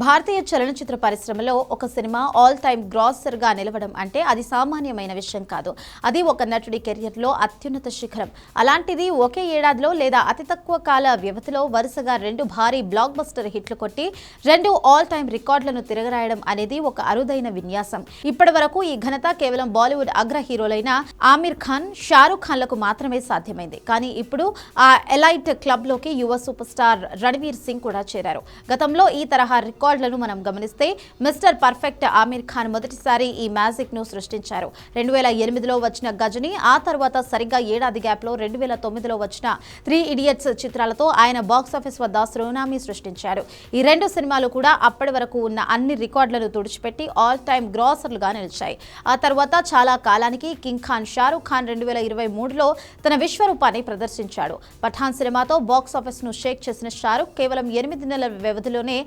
భారతీయ చలనచిత్ర పరిశ్రమలో ఒక సినిమా ఆల్ టైమ్ గ్రాసర్ గా నిలవడం అంటే అది సామాన్యమైన విషయం కాదు. అది ఒక నటుడి కెరియర్ లో అత్యున్నత శిఖరం. అలాంటిది ఒకే ఏడాదిలో లేదా అతి తక్కువ కాల వ్యవధిలో వరుసగా 2 భారీ బ్లాక్ బస్టర్ హిట్లు కొట్టి 2 ఆల్ టైమ్ రికార్డులను తిరగరాయడం అనేది ఒక అరుదైన విన్యాసం. ఇప్పటివరకు ఈ ఘనత కేవలం బాలీవుడ్ అగ్ర హీరోలైన ఆమిర్ ఖాన్, షారుఖ్ ఖాన్లకు మాత్రమే సాధ్యమైంది. కానీ ఇప్పుడు ఆ ఎలైట్ క్లబ్ లోకి యువ సూపర్ స్టార్ రణవీర్ సింగ్ కూడా చేరారు. గతంలో ఈ తరహా రికార్డులను మనం గమనిస్తే మిస్టర్ పర్ఫెక్ట్ ఆమిర్ ఖాన్ మొదటిసారి ఈ మ్యాజిక్ ను సృష్టించారు. 2008లో వచ్చిన గజని, ఆ తర్వాత సరిగ్గా ఏడాది గ్యాప్ లో 2009లో వచ్చిన 3 ఇడియట్స్ చిత్రాలతో ఆయన బాక్సాఫీస్ వద్ద సునామీ సృష్టించారు. ఈ 2 సినిమాలు కూడా అప్పటి వరకు ఉన్న అన్ని రికార్డులను తుడిచిపెట్టి ఆల్ టైమ్ గ్రాసర్లుగా నిలిచాయి. ఆ తర్వాత చాలా కాలానికి కింగ్ ఖాన్ షారుఖ్ ఖాన్ 2023లో తన విశ్వరూపాన్ని ప్రదర్శించాడు. పఠాన్ సినిమాతో బాక్సాఫీస్ ను షేక్ చేసిన షారుఖ్ కేవలం 8 నెలల వ్యవధిలోనే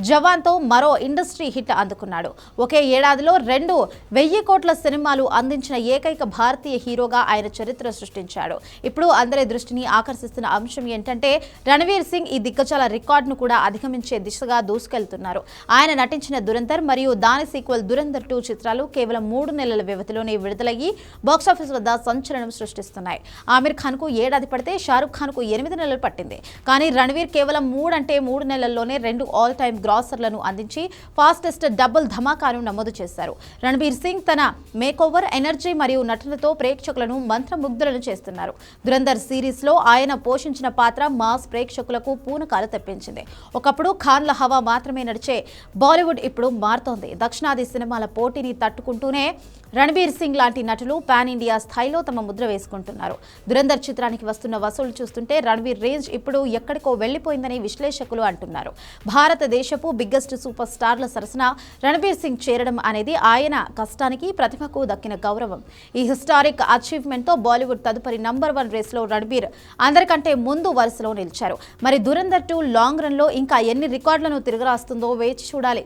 జవాన్తో మరో ఇండస్ట్రీ హిట్ అందుకున్నాడు. ఒకే ఏడాదిలో 2,000 కోట్ల సినిమాలు అందించిన ఏకైక భారతీయ హీరోగా ఆయన చరిత్ర సృష్టించాడు. ఇప్పుడు అందరి దృష్టిని ఆకర్షిస్తున్న అంశం ఏంటంటే రణవీర్ సింగ్ ఈ దిగ్గజాల రికార్డును కూడా అధిగమించే దిశగా దూసుకెళ్తున్నారు. ఆయన నటించిన దురంధర్ మరియు దాని సీక్వెల్ దురంధర్ 2 చిత్రాలు కేవలం 3 నెలల వ్యవధిలోనే విడుదలయ్యి బాక్సాఫీస్ వద్ద సంచలనం సృష్టిస్తున్నాయి. ఆమిర్ ఖాన్ కు ఏడాది పడితే షారుఖ్ ఖాన్ కు 8 నెలలు పట్టింది. కానీ రణవీర్ కేవలం 3 నెలల్లోనే 2 ఆల్ టైమ్ గ్రాసర్లను అందించి ఫాస్టెస్ట్ డబుల్ ధమాకాను నమోదు చేశారు. రణబీర్ సింగ్ తన మేకోవర్, ఎనర్జీ మరియు నటనతో ప్రేక్షకులను మంత్రముగ్ధులను చేస్తున్నారు. దురంధర్ సిరీస్ లో ఆయన పోషించిన పాత్ర మాస్ ప్రేక్షకులకు పూనకాలు తెప్పించింది. ఒకప్పుడు ఖాన్ల హవా మాత్రమే నడిచే బాలీవుడ్ ఇప్పుడు మారుతోంది. దక్షిణాది సినిమాల పోటీని తట్టుకుంటూనే రణబీర్ సింగ్ లాంటి నటులు పాన్ ఇండియా స్థాయిలో తమ ముద్ర వేసుకుంటున్నారు. దురంధర్ చిత్రానికి వస్తున్న వసూలు చూస్తుంటే రణబీర్ రేంజ్ ఇప్పుడు ఎక్కడికో వెళ్లిపోయిందని విశ్లేషకులు అంటున్నారు. భారతదేశపు బిగ్గెస్ట్ సూపర్ స్టార్ల సరసన రణబీర్ సింగ్ చేరడం అనేది ఆయన కష్టానికి, ప్రతిభకు దక్కిన గౌరవం. ఈ హిస్టారిక్ అచీవ్మెంట్ తో బాలీవుడ్ తదుపరి నంబర్ 1 రేస్ లో రణబీర్ అందరికంటే ముందు వరుసలో నిలిచారు. మరి దురంధర్ 2 లాంగ్ రన్ లో ఇంకా ఎన్ని రికార్డులను తిరగరాస్తుందో వేచి చూడాలి.